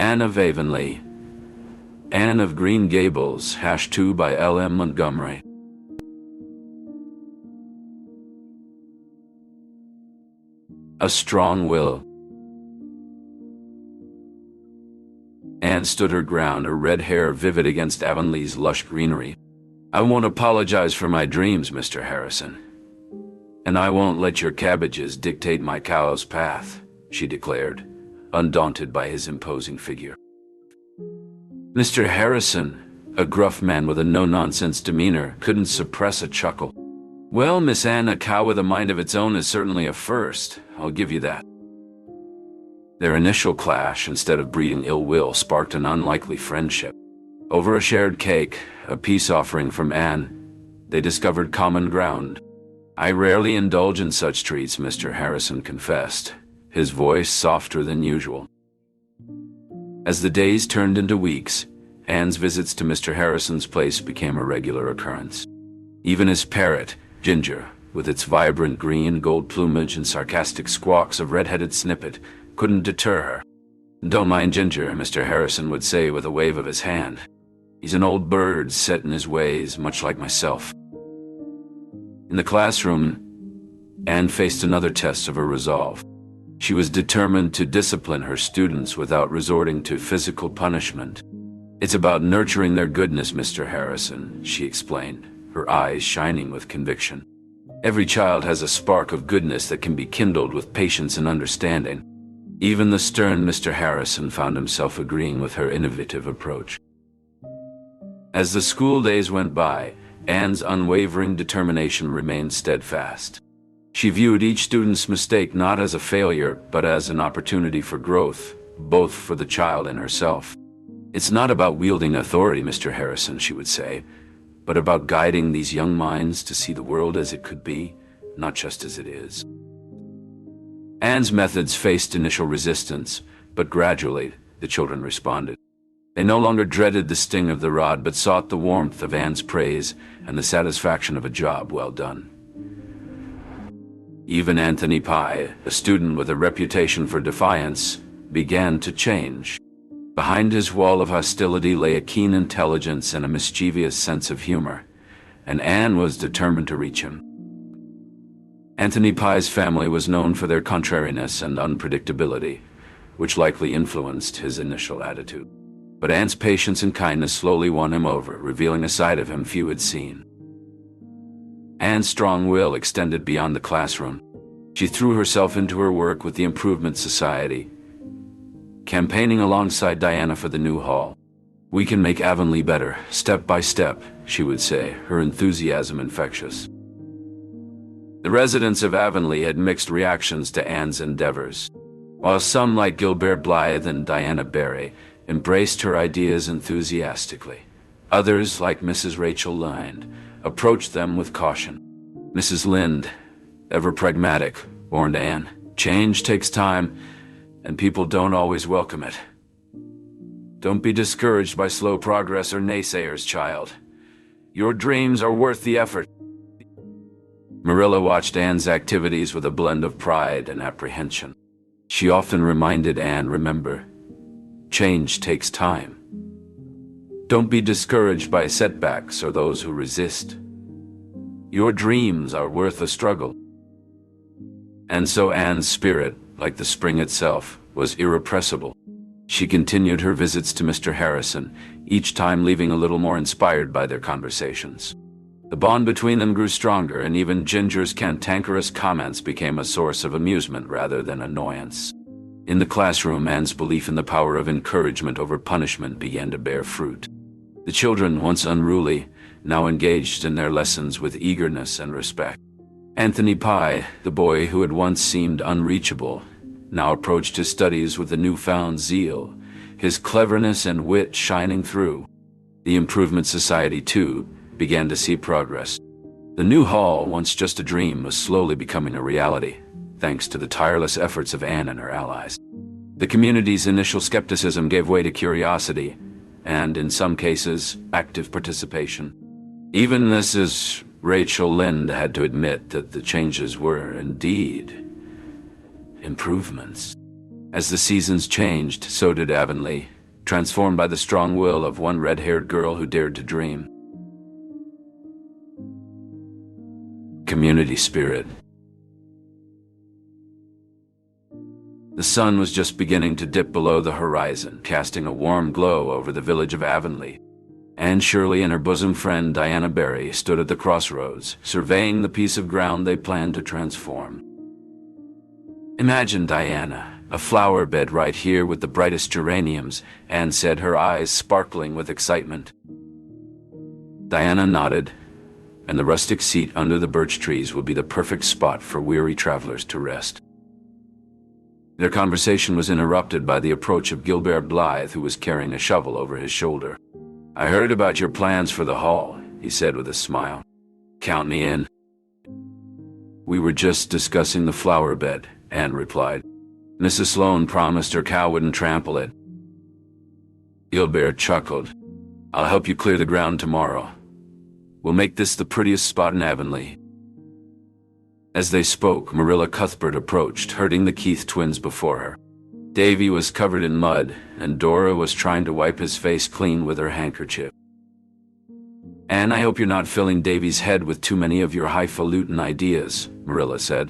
Anne of Avonlea. Anne of Green Gables, #2 by L.M. Montgomery. A strong will. Anne stood her ground, her red hair vivid against Avonlea's lush greenery. "I won't apologize for my dreams, Mr. Harrison. And I won't let your cabbages dictate my cow's path," she declared, undaunted by his imposing figure. Mr. Harrison, a gruff man with a no-nonsense demeanor, couldn't suppress a chuckle. "Well, Miss Anne, a cow with a mind of its own is certainly a first, I'll give you that." Their initial clash, instead of breeding ill will, sparked an unlikely friendship. Over a shared cake, a peace offering from Anne, they discovered common ground. "I rarely indulge in such treats," Mr. Harrison confessed, his voice softer than usual. As the days turned into weeks, Anne's visits to Mr. Harrison's place became a regular occurrence. Even his parrot, Ginger, with its vibrant green gold plumage and sarcastic squawks of red-headed Snippet, couldn't deter her. "Don't mind Ginger," Mr. Harrison would say with a wave of his hand. "He's an old bird set in his ways, much like myself." In the classroom, Anne faced another test of her resolve. She was determined to discipline her students without resorting to physical punishment. "It's about nurturing their goodness, Mr. Harrison," she explained, her eyes shining with conviction. "Every child has a spark of goodness that can be kindled with patience and understanding." Even the stern Mr. Harrison found himself agreeing with her innovative approach. As the school days went by, Anne's unwavering determination remained steadfast. She viewed each student's mistake not as a failure, but as an opportunity for growth, both for the child and herself. "It's not about wielding authority, Mr. Harrison," she would say, "but about guiding these young minds to see the world as it could be, not just as it is." Anne's methods faced initial resistance, but gradually the children responded. They no longer dreaded the sting of the rod, but sought the warmth of Anne's praise and the satisfaction of a job well done. Even Anthony Pye, a student with a reputation for defiance, began to change. Behind his wall of hostility lay a keen intelligence and a mischievous sense of humor, and Anne was determined to reach him. Anthony Pye's family was known for their contrariness and unpredictability, which likely influenced his initial attitude. But Anne's patience and kindness slowly won him over, revealing a side of him few had seen. Anne's strong will extended beyond the classroom. She threw herself into her work with the Improvement Society, campaigning alongside Diana for the new hall. "We can make Avonlea better, step by step," she would say, her enthusiasm infectious. The residents of Avonlea had mixed reactions to Anne's endeavors. While some, like Gilbert Blythe and Diana Barry, embraced her ideas enthusiastically, others, like Mrs. Rachel Lynde, approached them with caution. Mrs. Lynde, ever pragmatic, warned Anne, "Change takes time, and people don't always welcome it. Don't be discouraged by slow progress or naysayers, child. Your dreams are worth the effort." Marilla watched Anne's activities with a blend of pride and apprehension. She often reminded Anne, "Remember, change takes time. Don't be discouraged by setbacks or those who resist. Your dreams are worth a struggle." And so Anne's spirit, like the spring itself, was irrepressible. She continued her visits to Mr. Harrison, each time leaving a little more inspired by their conversations. The bond between them grew stronger, and even Ginger's cantankerous comments became a source of amusement rather than annoyance. In the classroom, Anne's belief in the power of encouragement over punishment began to bear fruit. The children, once unruly, now engaged in their lessons with eagerness and respect. Anthony Pye, the boy who had once seemed unreachable, now approached his studies with a newfound zeal, his cleverness and wit shining through. The Improvement Society, too, began to see progress. The new hall, once just a dream, was slowly becoming a reality, thanks to the tireless efforts of Anne and her allies. The community's initial skepticism gave way to curiosity, and, in some cases, active participation. Even Mrs. Rachel Lynde had to admit that the changes were, indeed, improvements. As the seasons changed, so did Avonlea, transformed by the strong will of one red-haired girl who dared to dream. Community spirit. The sun was just beginning to dip below the horizon, casting a warm glow over the village of Avonlea. Anne Shirley and her bosom friend Diana Barry stood at the crossroads, surveying the piece of ground they planned to transform. "Imagine, Diana, a flower bed right here with the brightest geraniums," Anne said, her eyes sparkling with excitement. Diana nodded, and the rustic seat under the birch trees would be the perfect spot for weary travelers to rest. Their conversation was interrupted by the approach of Gilbert Blythe, who was carrying a shovel over his shoulder. "I heard about your plans for the hall," he said with a smile. "Count me in." "We were just discussing the flower bed," Anne replied. "Mrs. Sloane promised her cow wouldn't trample it." Gilbert chuckled. "I'll help you clear the ground tomorrow. We'll make this the prettiest spot in Avonlea." As they spoke, Marilla Cuthbert approached, herding the Keith twins before her. Davy was covered in mud, and Dora was trying to wipe his face clean with her handkerchief. "Anne, I hope you're not filling Davy's head with too many of your highfalutin ideas," Marilla said.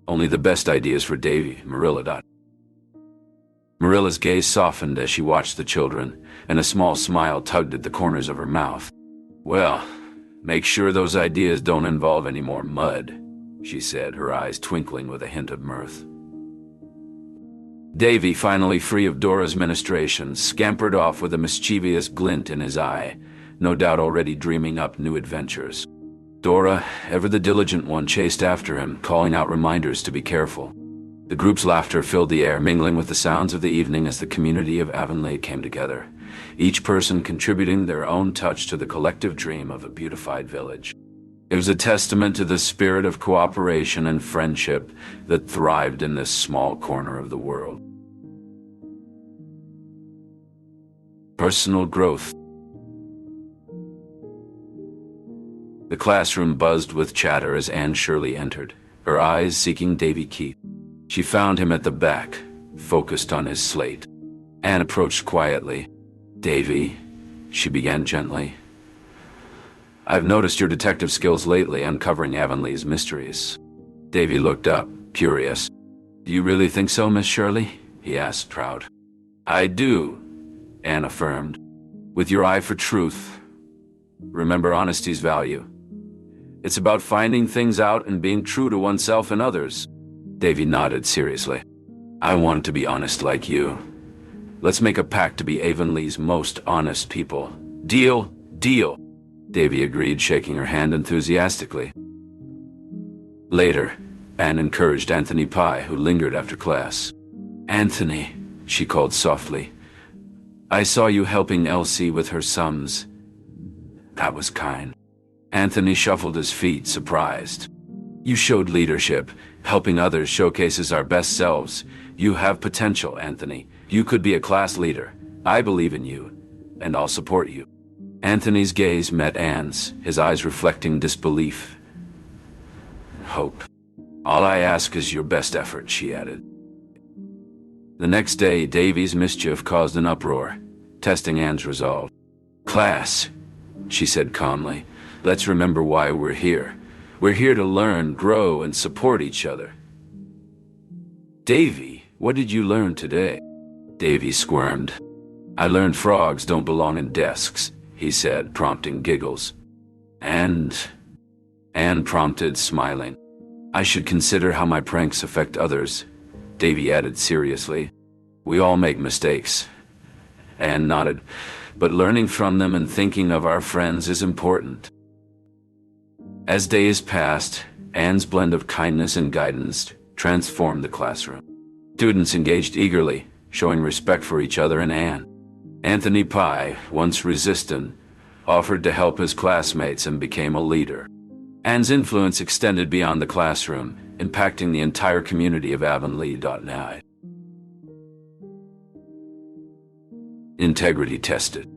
"Only the best ideas for Davy," Marilla dot. Marilla's gaze softened as she watched the children, and a small smile tugged at the corners of her mouth. "Well, make sure those ideas don't involve any more mud," she said, her eyes twinkling with a hint of mirth. Davy, finally free of Dora's ministrations, scampered off with a mischievous glint in his eye, no doubt already dreaming up new adventures. Dora, ever the diligent one, chased after him, calling out reminders to be careful. The group's laughter filled the air, mingling with the sounds of the evening as the community of Avonlea came together, each person contributing their own touch to the collective dream of a beautified village. It was a testament to the spirit of cooperation and friendship that thrived in this small corner of the world. Personal growth. The classroom buzzed with chatter as Anne Shirley entered, her eyes seeking Davy Keith. She found him at the back, focused on his slate. Anne approached quietly. "Davy," she began gently, "I've noticed your detective skills lately, uncovering Avonlea's mysteries." Davy looked up, curious. "Do you really think so, Miss Shirley?" he asked, proud. "I do," Anne affirmed. "With your eye for truth. Remember honesty's value. It's about finding things out and being true to oneself and others." Davy nodded seriously. "I want to be honest like you. Let's make a pact to be Avonlea's most honest people. Deal? Deal." Davy agreed, shaking her hand enthusiastically. Later, Anne encouraged Anthony Pye, who lingered after class. "Anthony," she called softly, "I saw you helping Elsie with her sums. That was kind." Anthony shuffled his feet, surprised. "You showed leadership. Helping others showcases our best selves. You have potential, Anthony. You could be a class leader. I believe in you, and I'll support you." Anthony's gaze met Anne's, his eyes reflecting disbelief. "Hope. All I ask is your best effort," she added. The next day, Davy's mischief caused an uproar, testing Anne's resolve. "Class," she said calmly, "let's remember why we're here. We're here to learn, grow, and support each other." "Davy, what did you learn today?" Davy squirmed. "I learned frogs don't belong in desks," he said, prompting giggles. "And?" Anne prompted, smiling. "I should consider how my pranks affect others," Davy added seriously. "We all make mistakes." Anne nodded. "But learning from them and thinking of our friends is important." As days passed, Anne's blend of kindness and guidance transformed the classroom. Students engaged eagerly, showing respect for each other and Anne. Anthony Pye, once resistant, offered to help his classmates and became a leader. Anne's influence extended beyond the classroom, impacting the entire community of Avonlea. Integrity tested.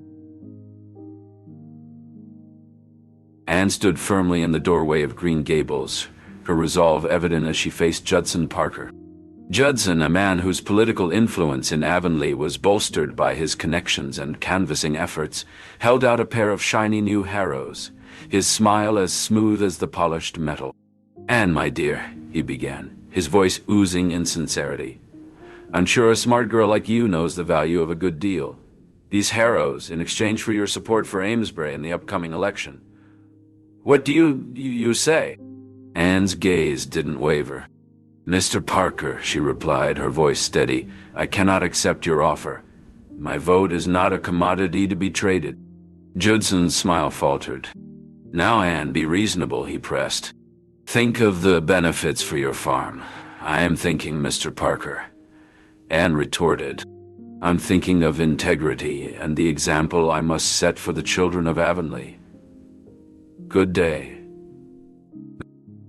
Anne stood firmly in the doorway of Green Gables, her resolve evident as she faced Judson Parker. Judson, a man whose political influence in Avonlea was bolstered by his connections and canvassing efforts, held out a pair of shiny new harrows, his smile as smooth as the polished metal. "Anne, my dear," he began, his voice oozing insincerity, "I'm sure a smart girl like you knows the value of a good deal. These harrows, in exchange for your support for Amesbury in the upcoming election. What do you say?" Anne's gaze didn't waver. "Mr. Parker," she replied, her voice steady, "I cannot accept your offer. My vote is not a commodity to be traded." Judson's smile faltered. "Now, Anne, be reasonable," he pressed. "Think of the benefits for your farm." "I am thinking, Mr. Parker," Anne retorted. "I'm thinking of integrity and the example I must set for the children of Avonlea. Good day."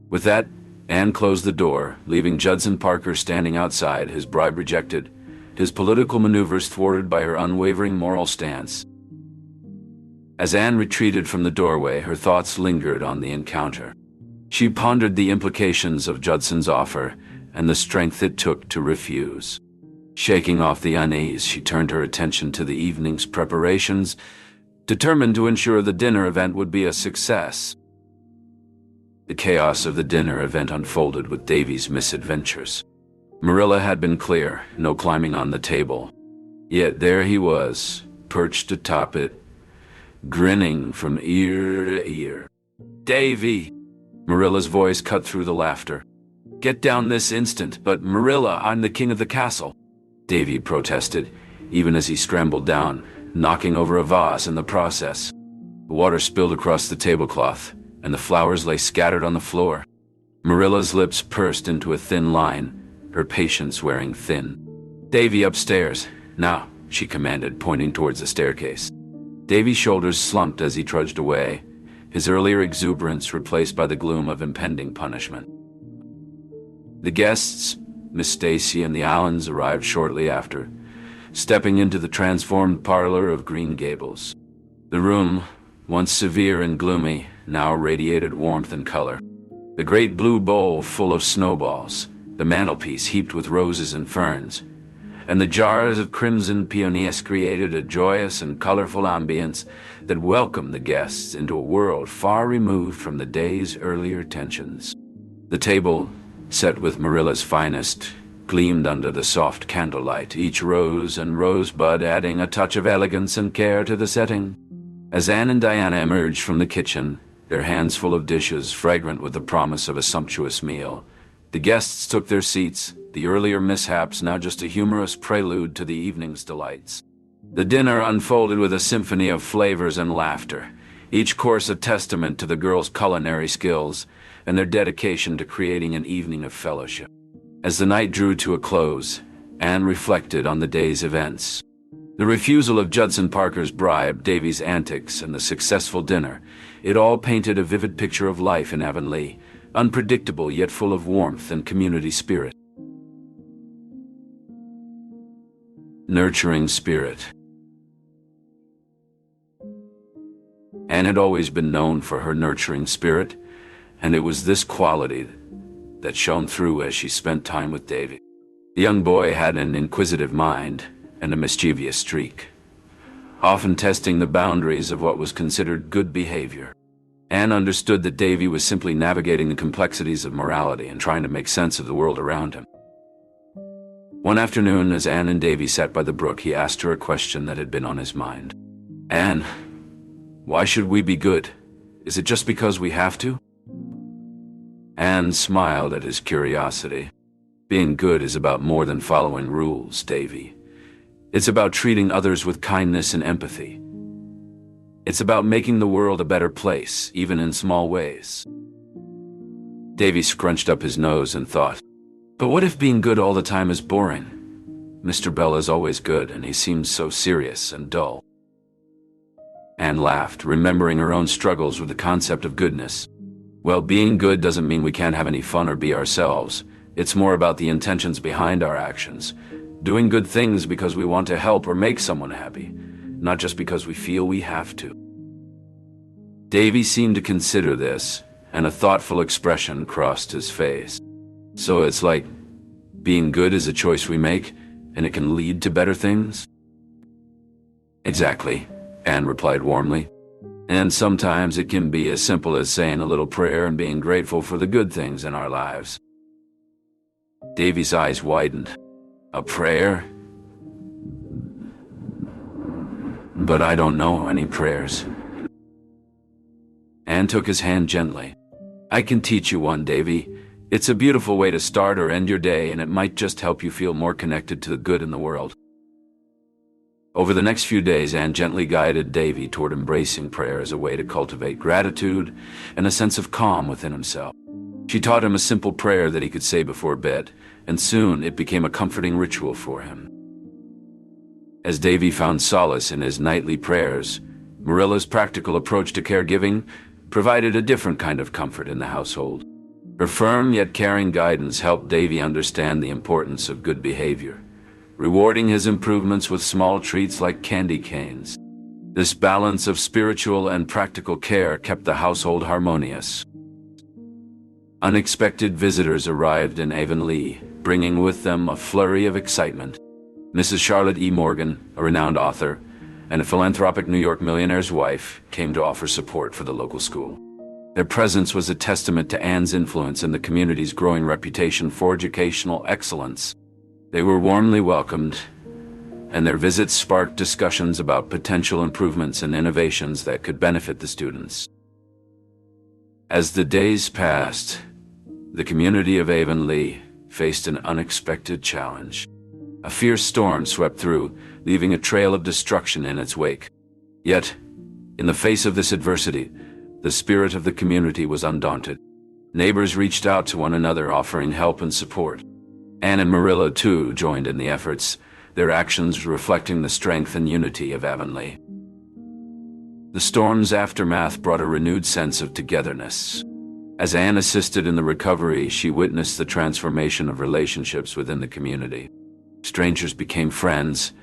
With that, Anne closed the door, leaving Judson Parker standing outside, his bribe rejected, his political maneuvers thwarted by her unwavering moral stance. As Anne retreated from the doorway, her thoughts lingered on the encounter. She pondered the implications of Judson's offer and the strength it took to refuse. Shaking off the unease, she turned her attention to the evening's preparations, determined to ensure the dinner event would be a success. The chaos of the dinner event unfolded with Davy's misadventures. Marilla had been clear, no climbing on the table. Yet there he was, perched atop it, grinning from ear to ear. "Davy!" Marilla's voice cut through the laughter. "Get down this instant." "But Marilla, I'm the king of the castle," Davy protested, even as he scrambled down, knocking over a vase in the process. The water spilled across the tablecloth, and the flowers lay scattered on the floor. Marilla's lips pursed into a thin line, her patience wearing thin. "Davy, upstairs, now," she commanded, pointing towards the staircase. Davy's shoulders slumped as he trudged away, his earlier exuberance replaced by the gloom of impending punishment. The guests, Miss Stacy and the Allens, arrived shortly after, stepping into the transformed parlor of Green Gables. The room, once severe and gloomy, now radiated warmth and color. The great blue bowl full of snowballs, the mantelpiece heaped with roses and ferns, and the jars of crimson peonies created a joyous and colorful ambience that welcomed the guests into a world far removed from the day's earlier tensions. The table, set with Marilla's finest, gleamed under the soft candlelight, each rose and rosebud adding a touch of elegance and care to the setting. As Anne and Diana emerged from the kitchen, their hands full of dishes fragrant with the promise of a sumptuous meal, the guests took their seats, the earlier mishaps now just a humorous prelude to the evening's delights. The dinner unfolded with a symphony of flavors and laughter, each course a testament to the girls' culinary skills and their dedication to creating an evening of fellowship. As the night drew to a close, Anne reflected on the day's events. The refusal of Judson Parker's bribe, Davy's antics, and the successful dinner, it all painted a vivid picture of life in Avonlea, unpredictable yet full of warmth and community spirit. Nurturing spirit. Anne had always been known for her nurturing spirit, and it was this quality that shone through as she spent time with Davy. The young boy had an inquisitive mind and a mischievous streak, often testing the boundaries of what was considered good behavior. Anne understood that Davy was simply navigating the complexities of morality and trying to make sense of the world around him. One afternoon, as Anne and Davy sat by the brook, he asked her a question that had been on his mind. "Anne, why should we be good? Is it just because we have to?" Anne smiled at his curiosity. "Being good is about more than following rules, Davy. It's about treating others with kindness and empathy. It's about making the world a better place, even in small ways." Davy scrunched up his nose and thought, "But what if being good all the time is boring? Mr. Bell is always good, and he seems so serious and dull." Anne laughed, remembering her own struggles with the concept of goodness. "Well, being good doesn't mean we can't have any fun or be ourselves. It's more about the intentions behind our actions. Doing good things because we want to help or make someone happy, not just because we feel we have to." Davy seemed to consider this, and a thoughtful expression crossed his face. "So it's like Being good is a choice we make, and it can lead to better things? Exactly, Anne replied warmly. And sometimes it can be as simple as saying a little prayer and being grateful for the good things in our lives. Davy's eyes widened. A prayer? But I don't know any prayers. Anne took his hand gently. I can teach you one, Davy. It's a beautiful way to start or end your day, and it might just help you feel more connected to the good in the world. Over the next few days, Anne gently guided Davy toward embracing prayer as a way to cultivate gratitude and a sense of calm within himself. She taught him a simple prayer that he could say before bed, and soon it became a comforting ritual for him. As Davy found solace in his nightly prayers, Marilla's practical approach to caregiving provided a different kind of comfort in the household. Her firm yet caring guidance helped Davy understand the importance of good behavior, rewarding his improvements with small treats like candy canes. This balance of spiritual and practical care kept the household harmonious. Unexpected visitors arrived in Avonlea, bringing with them a flurry of excitement. Mrs. Charlotte E. Morgan, a renowned author, and a philanthropic New York millionaire's wife, came to offer support for the local school. Their presence was a testament to Anne's influence and the community's growing reputation for educational excellence. They were warmly welcomed, and their visits sparked discussions about potential improvements and innovations that could benefit the students. As the days passed, the community of Avonlea faced an unexpected challenge. A fierce storm swept through, leaving a trail of destruction in its wake. Yet, in the face of this adversity, the spirit of the community was undaunted. Neighbors reached out to one another, offering help and support. Anne and Marilla, too, joined in the efforts, their actions reflecting the strength and unity of Avonlea. The storm's aftermath brought a renewed sense of togetherness. As Anne assisted in the recovery, she witnessed the transformation of relationships within the community. Strangers became friends,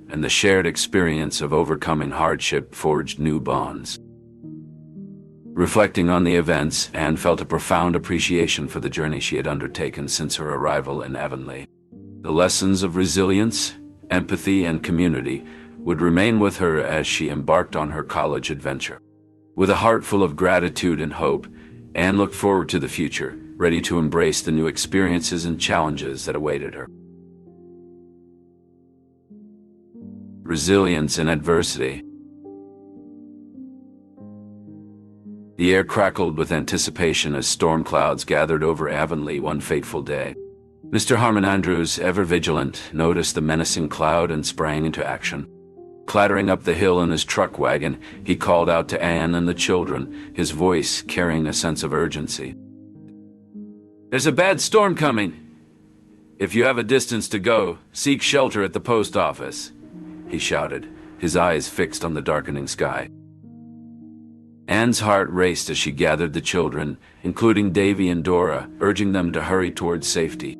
and the shared experience of overcoming hardship forged new bonds. Reflecting on the events, Anne felt a profound appreciation for the journey she had undertaken since her arrival in Avonlea. The lessons of resilience, empathy, and community would remain with her as she embarked on her college adventure. With a heart full of gratitude and hope, Anne looked forward to the future, ready to embrace the new experiences and challenges that awaited her. Resilience in adversity. The air crackled with anticipation as storm clouds gathered over Avonlea one fateful day. Mr. Harmon Andrews, ever vigilant, noticed the menacing cloud and sprang into action. Clattering up the hill in his truck wagon, he called out to Anne and the children, his voice carrying a sense of urgency. "There's a bad storm coming. If you have a distance to go, seek shelter at the post office," he shouted, his eyes fixed on the darkening sky. Anne's heart raced as she gathered the children, including Davy and Dora, urging them to hurry towards safety.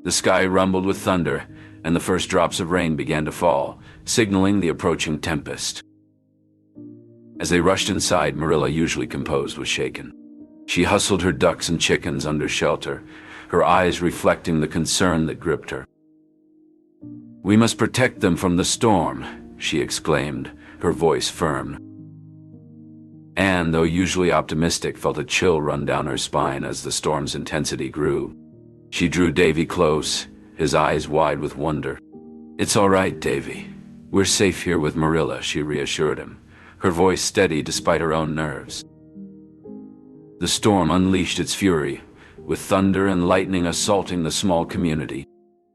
The sky rumbled with thunder, and the first drops of rain began to fall, signaling the approaching tempest. As they rushed inside, Marilla, usually composed, was shaken. She hustled her ducks and chickens under shelter, her eyes reflecting the concern that gripped her. "We must protect them from the storm," she exclaimed, her voice firm. Anne, though usually optimistic, felt a chill run down her spine as the storm's intensity grew. She drew Davy close, his eyes wide with wonder. "It's all right, Davy. We're safe here with Marilla," she reassured him, her voice steady despite her own nerves. The storm unleashed its fury, with thunder and lightning assaulting the small community.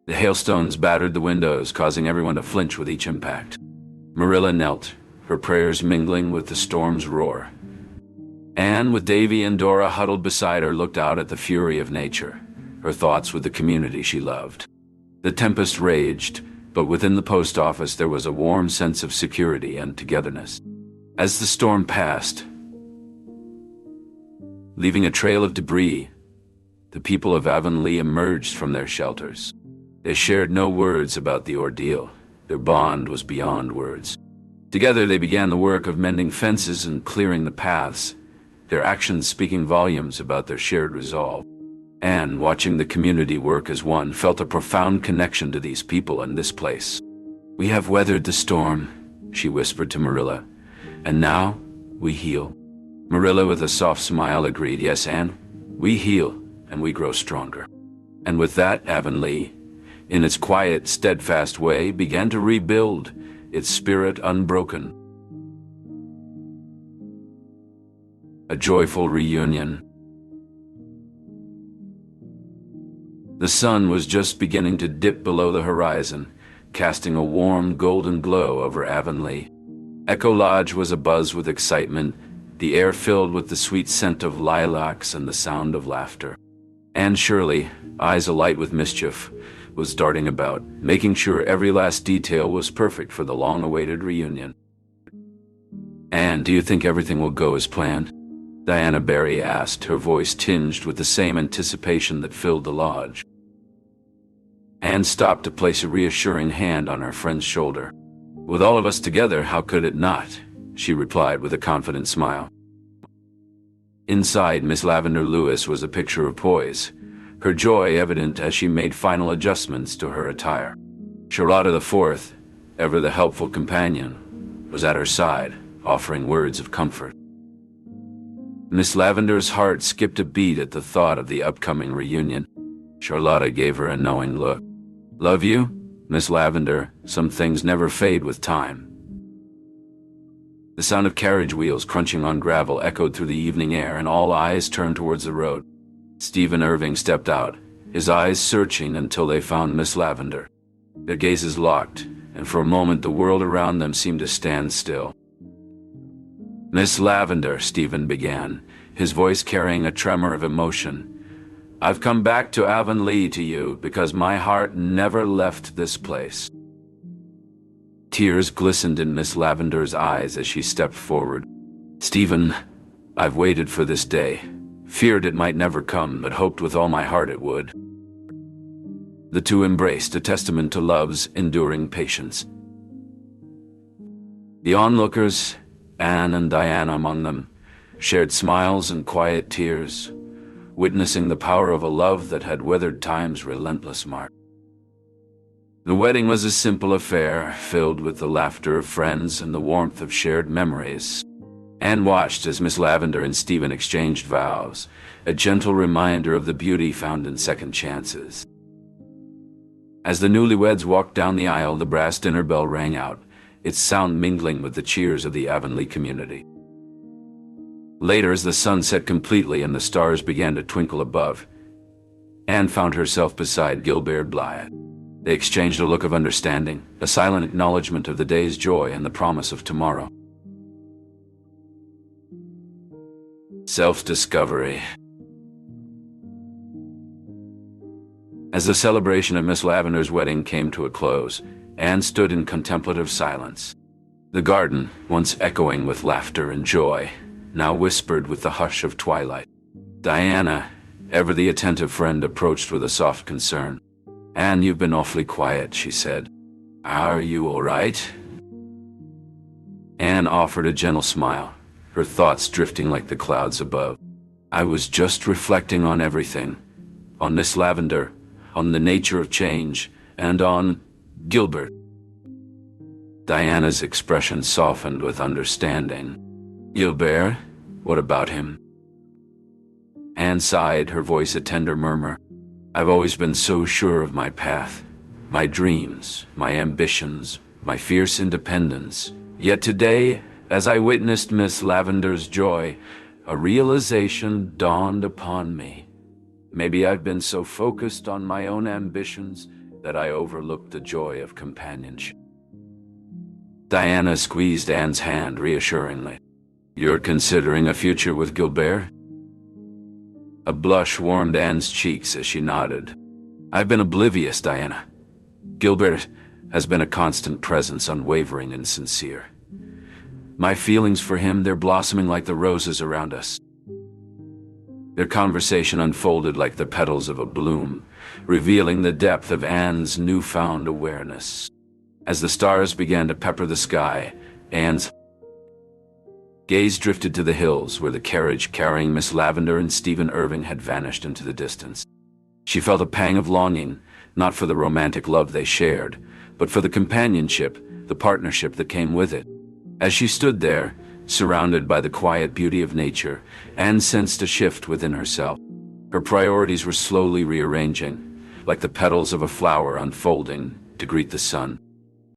The hailstones battered the windows, causing everyone to flinch with each impact. Marilla knelt, her prayers mingling with the storm's roar. Anne, with Davy and Dora huddled beside her, looked out at the fury of nature, her thoughts with the community she loved. The tempest raged, but within the post office there was a warm sense of security and togetherness. As the storm passed, leaving a trail of debris, the people of Avonlea emerged from their shelters. They shared no words about the ordeal. Their bond was beyond words. Together they began the work of mending fences and clearing the paths, their actions speaking volumes about their shared resolve. Anne, watching the community work as one, felt a profound connection to these people and this place. "We have weathered the storm," she whispered to Marilla, "and now we heal." Marilla, with a soft smile, agreed. "Yes, Anne, we heal and we grow stronger." And with that, Avonlea, in its quiet, steadfast way, began to rebuild, its spirit unbroken. A joyful reunion. The sun was just beginning to dip below the horizon, casting a warm, golden glow over Avonlea. Echo Lodge was abuzz with excitement, the air filled with the sweet scent of lilacs and the sound of laughter. Anne Shirley, eyes alight with mischief, was darting about, making sure every last detail was perfect for the long-awaited reunion. "Anne, do you think everything will go as planned?" Diana Barry asked, her voice tinged with the same anticipation that filled the lodge. Anne stopped to place a reassuring hand on her friend's shoulder. "With all of us together, how could it not?" she replied with a confident smile. Inside, Miss Lavender Lewis was a picture of poise, her joy evident as she made final adjustments to her attire. Charlotta IV, ever the helpful companion, was at her side, offering words of comfort. Miss Lavender's heart skipped a beat at the thought of the upcoming reunion. Charlotta gave her a knowing look. "Love you, Miss Lavender, some things never fade with time." The sound of carriage wheels crunching on gravel echoed through the evening air, and all eyes turned towards the road. Stephen Irving stepped out, his eyes searching until they found Miss Lavender. Their gazes locked, and for a moment the world around them seemed to stand still. "Miss Lavender," Stephen began, his voice carrying a tremor of emotion, "I've come back to Avonlea to you because my heart never left this place." Tears glistened in Miss Lavender's eyes as she stepped forward. "Stephen, I've waited for this day, feared it might never come, but hoped with all my heart it would." The two embraced, a testament to love's enduring patience. The onlookers, Anne and Diana among them, shared smiles and quiet tears, witnessing the power of a love that had weathered time's relentless march. The wedding was a simple affair, filled with the laughter of friends and the warmth of shared memories. Anne watched as Miss Lavender and Stephen exchanged vows, a gentle reminder of the beauty found in second chances. As the newlyweds walked down the aisle, the brass dinner bell rang out, its sound mingling with the cheers of the Avonlea community. Later, as the sun set completely and the stars began to twinkle above, Anne found herself beside Gilbert Blythe. They exchanged a look of understanding, a silent acknowledgement of the day's joy and the promise of tomorrow. Self-discovery. As the celebration of Miss Lavender's wedding came to a close, Anne stood in contemplative silence. The garden, once echoing with laughter and joy, now whispered with the hush of twilight. Diana, ever the attentive friend, approached with a soft concern. "Anne, you've been awfully quiet," she said. "Are you all right?" Anne offered a gentle smile, her thoughts drifting like the clouds above. "I was just reflecting on everything, on Miss Lavender, on the nature of change, and on Gilbert." Diana's expression softened with understanding. "Gilbert? What about him?" Anne sighed, her voice a tender murmur. "I've always been so sure of my path, my dreams, my ambitions, my fierce independence. Yet today, as I witnessed Miss Lavender's joy, a realization dawned upon me. Maybe I've been so focused on my own ambitions that I overlooked the joy of companionship." Diana squeezed Anne's hand reassuringly. "You're considering a future with Gilbert?" A blush warmed Anne's cheeks as she nodded. "I've been oblivious, Diana. Gilbert has been a constant presence, unwavering and sincere. My feelings for him, they're blossoming like the roses around us." Their conversation unfolded like the petals of a bloom, revealing the depth of Anne's newfound awareness. As the stars began to pepper the sky, Anne's Gaze drifted to the hills where the carriage carrying Miss Lavender and Stephen Irving had vanished into the distance. She felt a pang of longing, not for the romantic love they shared, but for the companionship, the partnership that came with it. As she stood there, surrounded by the quiet beauty of nature, Anne sensed a shift within herself. Her priorities were slowly rearranging, like the petals of a flower unfolding to greet the sun.